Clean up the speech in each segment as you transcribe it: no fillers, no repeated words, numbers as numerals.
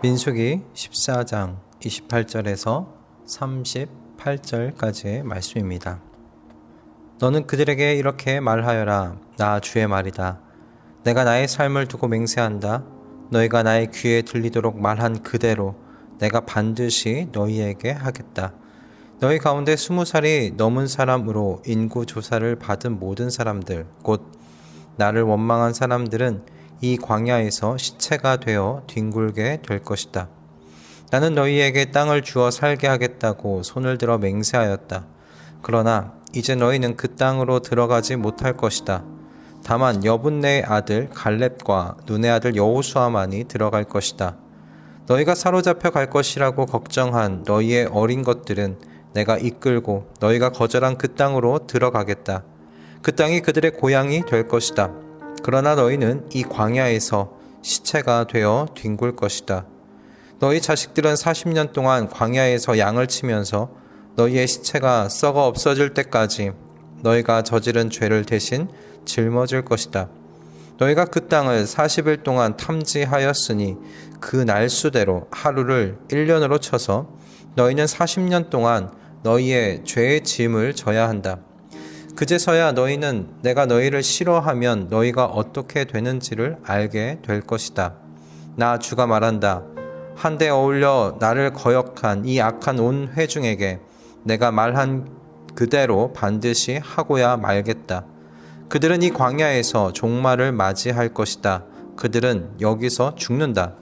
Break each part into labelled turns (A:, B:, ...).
A: 민수기 14장 28절에서 38절까지의 말씀입니다. 너는 그들에게 이렇게 말하여라. 나 주의 말이다. 내가 나의 삶을 두고 맹세한다. 너희가 나의 귀에 들리도록 말한 그대로 내가 반드시 너희에게 하겠다. 너희 가운데 20살이 넘은 사람으로 인구 조사를 받은 모든 사람들, 곧 나를 원망한 사람들은 이 광야에서 시체가 되어 뒹굴게 될 것이다. 나는 너희에게 땅을 주어 살게 하겠다고 손을 들어 맹세하였다. 그러나 이제 너희는 그 땅으로 들어가지 못할 것이다. 다만 여분네의 아들 갈렙과 눈의 아들 여호수아만이 들어갈 것이다. 너희가 사로잡혀 갈 것이라고 걱정한 너희의 어린 것들은 내가 이끌고 너희가 거절한 그 땅으로 들어가겠다. 그 땅이 그들의 고향이 될 것이다. 그러나 너희는 이 광야에서 시체가 되어 뒹굴 것이다. 너희 자식들은 40년 동안 광야에서 양을 치면서 너희의 시체가 썩어 없어질 때까지 너희가 저지른 죄를 대신 짊어질 것이다. 너희가 그 땅을 40일 동안 탐지하였으니 그 날수대로 하루를 1년으로 쳐서 너희는 40년 동안 너희의 죄의 짐을 져야 한다. 그제서야 너희는 내가 너희를 싫어하면 너희가 어떻게 되는지를 알게 될 것이다. 나 주가 말한다. 한데 어울려 나를 거역한 이 악한 온 회중에게 내가 말한 그대로 반드시 하고야 말겠다. 그들은 이 광야에서 종말을 맞이할 것이다. 그들은 여기서 죽는다.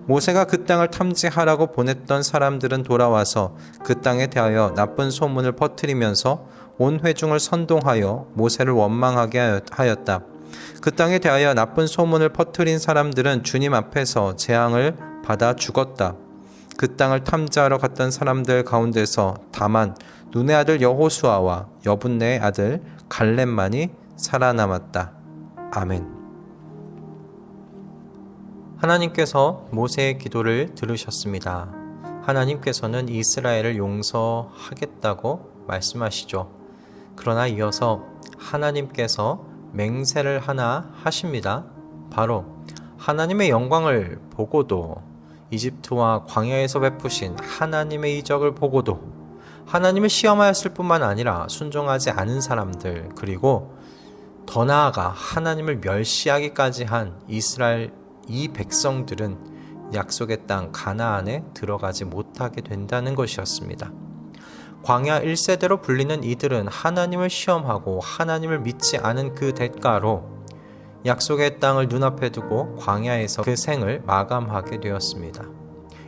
A: 모세가 그 땅을 탐지하라고 보냈던 사람들은 돌아와서 그 땅에 대하여 나쁜 소문을 퍼뜨리면서 온 회중을 선동하여 모세를 원망하게 하였다. 그 땅에 대하여 나쁜 소문을 퍼뜨린 사람들은 주님 앞에서 재앙을 받아 죽었다. 그 땅을 탐지하러 갔던 사람들 가운데서 다만 눈의 아들 여호수아와 여분네의 아들 갈렙만이 살아남았다. 아멘. 하나님께서 모세의 기도를 들으셨습니다. 하나님께서는 이스라엘을 용서하겠다고 말씀하시죠. 그러나 이어서 하나님께서 맹세를 하나 하십니다. 바로 하나님의 영광을 보고도 이집트와 광야에서 베푸신 하나님의 이적을 보고도 하나님을 시험하였을 뿐만 아니라 순종하지 않은 사람들, 그리고 더 나아가 하나님을 멸시하기까지 한 이스라엘 이 백성들은 약속의 땅 가나안에 들어가지 못하게 된다는 것이었습니다. 광야 1세대로 불리는 이들은 하나님을 시험하고 하나님을 믿지 않은 그 대가로 약속의 땅을 눈앞에 두고 광야에서 그 생을 마감하게 되었습니다.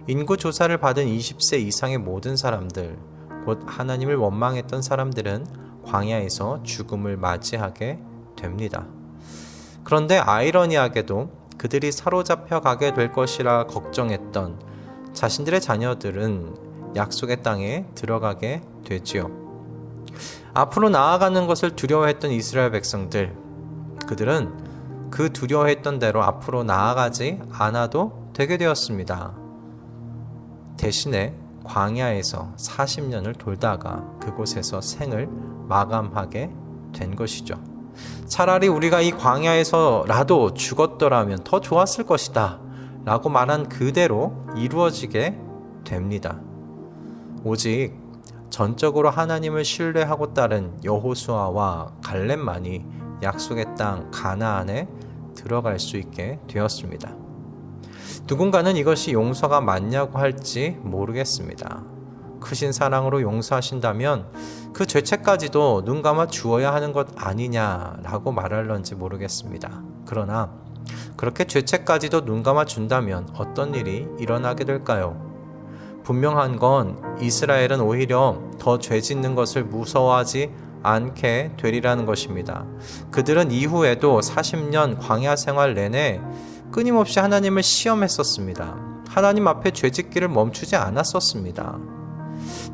A: 인구조사를 받은 20세 이상의 모든 사람들, 곧 하나님을 원망했던 사람들은 광야에서 죽음을 맞이하게 됩니다. 그런데 아이러니하게도 그들이 사로잡혀 가게 될 것이라 걱정했던 자신들의 자녀들은 약속의 땅에 들어가게 되지요. 앞으로 나아가는 것을 두려워했던 이스라엘 백성들, 그들은 그 두려워했던 대로 앞으로 나아가지 않아도 되게 되었습니다. 대신에 광야에서 40년을 돌다가 그곳에서 생을 마감하게 된 것이죠. 차라리 우리가 이 광야에서라도 죽었더라면 더 좋았을 것이다 라고 말한 그대로 이루어지게 됩니다. 오직 전적으로 하나님을 신뢰하고 따른 여호수아와 갈렙만이 약속의 땅 가나안에 들어갈 수 있게 되었습니다. 누군가는 이것이 용서가 맞냐고 할지 모르겠습니다. 크신 사랑으로 용서하신다면 그 죄책까지도 눈 감아 주어야 하는 것 아니냐라고 말할런지 모르겠습니다. 그러나 그렇게 죄책까지도 눈 감아 준다면 어떤 일이 일어나게 될까요? 분명한 건 이스라엘은 오히려 더 죄 짓는 것을 무서워하지 않게 되리라는 것입니다. 그들은 이후에도 40년 광야 생활 내내 끊임없이 하나님을 시험했었습니다. 하나님 앞에 죄 짓기를 멈추지 않았었습니다.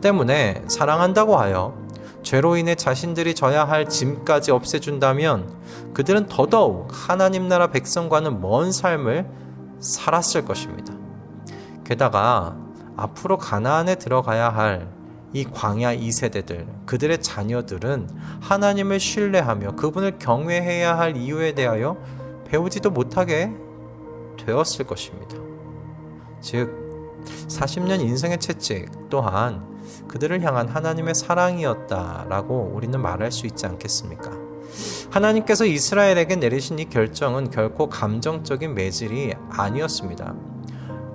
A: 때문에 사랑한다고 하여 죄로 인해 자신들이 져야 할 짐까지 없애준다면 그들은 더더욱 하나님 나라 백성과는 먼 삶을 살았을 것입니다. 게다가 앞으로 가나안에 들어가야 할 이 광야 2세대들, 그들의 자녀들은 하나님을 신뢰하며 그분을 경외해야 할 이유에 대하여 배우지도 못하게 되었을 것입니다. 즉 40년 인생의 채찍 또한 그들을 향한 하나님의 사랑이었다라고 우리는 말할 수 있지 않겠습니까? 하나님께서 이스라엘에게 내리신 이 결정은 결코 감정적인 매질이 아니었습니다.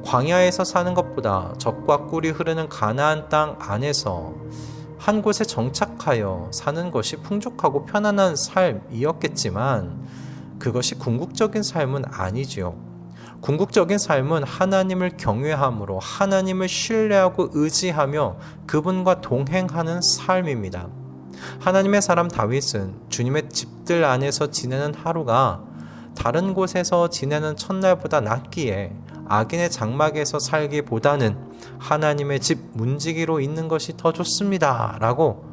A: 광야에서 사는 것보다 젖과 꿀이 흐르는 가나안 땅 안에서 한 곳에 정착하여 사는 것이 풍족하고 편안한 삶이었겠지만 그것이 궁극적인 삶은 아니지요. 궁극적인 삶은 하나님을 경외함으로 하나님을 신뢰하고 의지하며 그분과 동행하는 삶입니다. 하나님의 사람 다윗은 주님의 집들 안에서 지내는 하루가 다른 곳에서 지내는 첫날보다 낫기에 악인의 장막에서 살기보다는 하나님의 집 문지기로 있는 것이 더 좋습니다 라고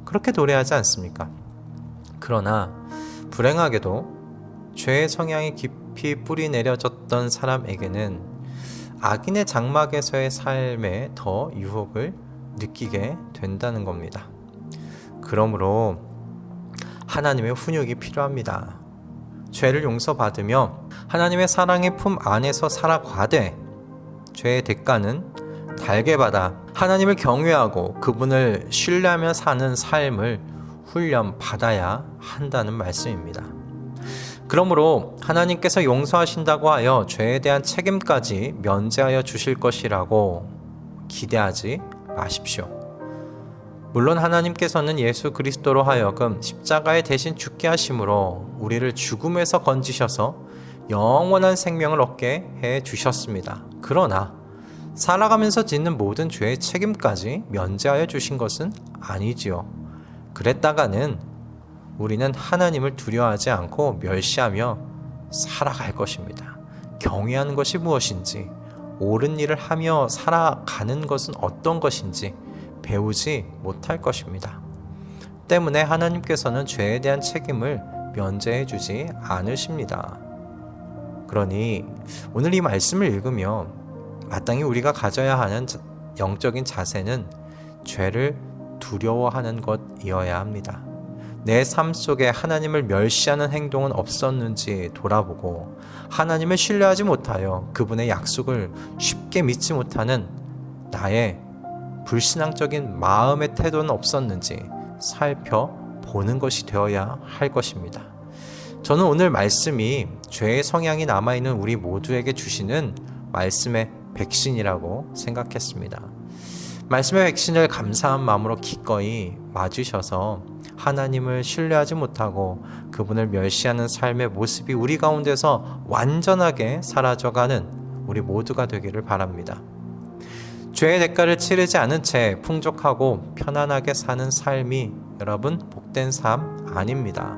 A: 그렇게 노래하지 않습니까? 그러나 불행하게도 죄의 성향이 깊이 뿌리 내려졌던 사람에게는 악인의 장막에서의 삶에 더 유혹을 느끼게 된다는 겁니다. 그러므로 하나님의 훈육이 필요합니다. 죄를 용서받으며 하나님의 사랑의 품 안에서 살아가되 죄의 대가는 달게 받아 하나님을 경외하고 그분을 신뢰하며 사는 삶을 훈련받아야 한다는 말씀입니다. 그러므로 하나님께서 용서하신다고 하여 죄에 대한 책임까지 면제하여 주실 것이라고 기대하지 마십시오. 물론 하나님께서는 예수 그리스도로 하여금 십자가에 대신 죽게 하심으로 우리를 죽음에서 건지셔서 영원한 생명을 얻게 해 주셨습니다. 그러나 살아가면서 짓는 모든 죄의 책임까지 면제하여 주신 것은 아니지요. 그랬다가는 우리는 하나님을 두려워하지 않고 멸시하며 살아갈 것입니다. 경외하는 것이 무엇인지, 옳은 일을 하며 살아가는 것은 어떤 것인지 배우지 못할 것입니다. 때문에 하나님께서는 죄에 대한 책임을 면제해 주지 않으십니다. 그러니 오늘 이 말씀을 읽으며 마땅히 우리가 가져야 하는 영적인 자세는 죄를 두려워하는 것이어야 합니다. 내 삶 속에 하나님을 멸시하는 행동은 없었는지 돌아보고 하나님을 신뢰하지 못하여 그분의 약속을 쉽게 믿지 못하는 나의 불신앙적인 마음의 태도는 없었는지 살펴보는 것이 되어야 할 것입니다. 저는 오늘 말씀이 죄의 성향이 남아있는 우리 모두에게 주시는 말씀의 백신이라고 생각했습니다. 말씀의 백신을 감사한 마음으로 기꺼이 맞으셔서 하나님을 신뢰하지 못하고 그분을 멸시하는 삶의 모습이 우리 가운데서 완전하게 사라져가는 우리 모두가 되기를 바랍니다. 죄의 대가를 치르지 않은 채 풍족하고 편안하게 사는 삶이 여러분 복된 삶 아닙니다.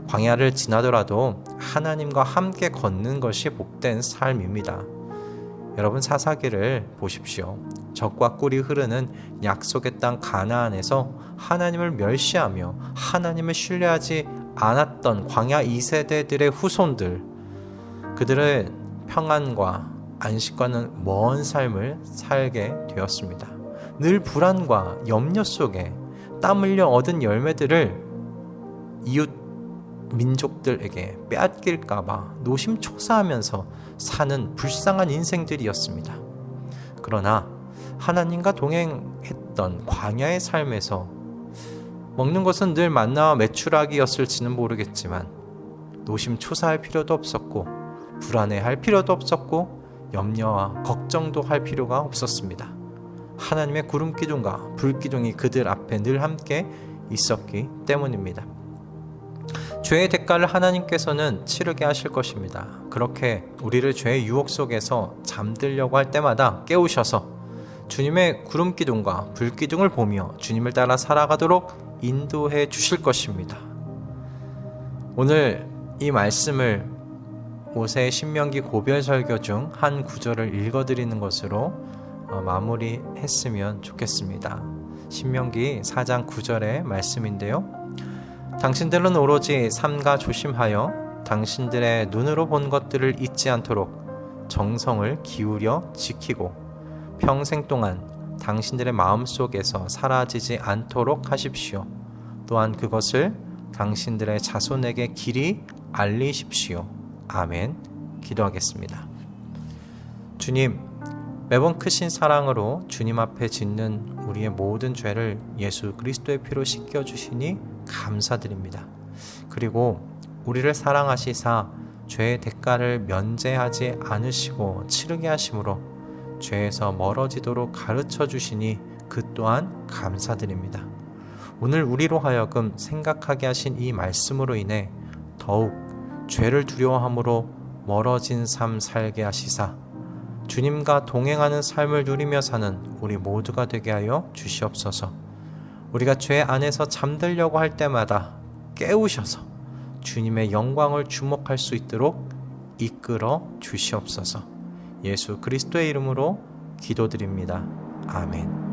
A: 광야를 지나더라도 하나님과 함께 걷는 것이 복된 삶입니다. 여러분 사사기를 보십시오. 젖과 꿀이 흐르는 약속의 땅 가나안에서 하나님을 멸시하며 하나님을 신뢰하지 않았던 광야 2세대들의 후손들, 그들은 평안과 안식과는 먼 삶을 살게 되었습니다. 늘 불안과 염려 속에 땀 흘려 얻은 열매들을 이웃 민족들에게 빼앗길까봐 노심초사하면서 사는 불쌍한 인생들이었습니다. 그러나 하나님과 동행했던 광야의 삶에서 먹는 것은 늘 만나와 메추라기였을지는 모르겠지만 노심초사할 필요도 없었고 불안해할 필요도 없었고 염려와 걱정도 할 필요가 없었습니다. 하나님의 구름기둥과 불기둥이 그들 앞에 늘 함께 있었기 때문입니다. 죄의 대가를 하나님께서는 치르게 하실 것입니다. 그렇게 우리를 죄의 유혹 속에서 잠들려고 할 때마다 깨우셔서 주님의 구름기둥과 불기둥을 보며 주님을 따라 살아가도록 인도해 주실 것입니다. 오늘 이 말씀을 모세의 신명기 고별 설교 중 한 구절을 읽어드리는 것으로 마무리했으면 좋겠습니다. 신명기 4장 9절의 말씀인데요. 당신들은 오로지 삼가 조심하여 당신들의 눈으로 본 것들을 잊지 않도록 정성을 기울여 지키고 평생 동안 당신들의 마음속에서 사라지지 않도록 하십시오. 또한 그것을 당신들의 자손에게 길이 알리십시오. 아멘. 기도하겠습니다. 주님, 매번 크신 사랑으로 주님 앞에 짓는 우리의 모든 죄를 예수 그리스도의 피로 씻겨주시니 감사드립니다. 그리고 우리를 사랑하시사 죄의 대가를 면제하지 않으시고 치르게 하심으로 죄에서 멀어지도록 가르쳐 주시니 그 또한 감사드립니다. 오늘 우리로 하여금 생각하게 하신 이 말씀으로 인해 더욱 죄를 두려워함으로 멀어진 삶 살게 하시사 주님과 동행하는 삶을 누리며 사는 우리 모두가 되게 하여 주시옵소서. 우리가 죄 안에서 잠들려고 할 때마다 깨우셔서 주님의 영광을 주목할 수 있도록 이끌어 주시옵소서. 예수 그리스도의 이름으로 기도드립니다. 아멘.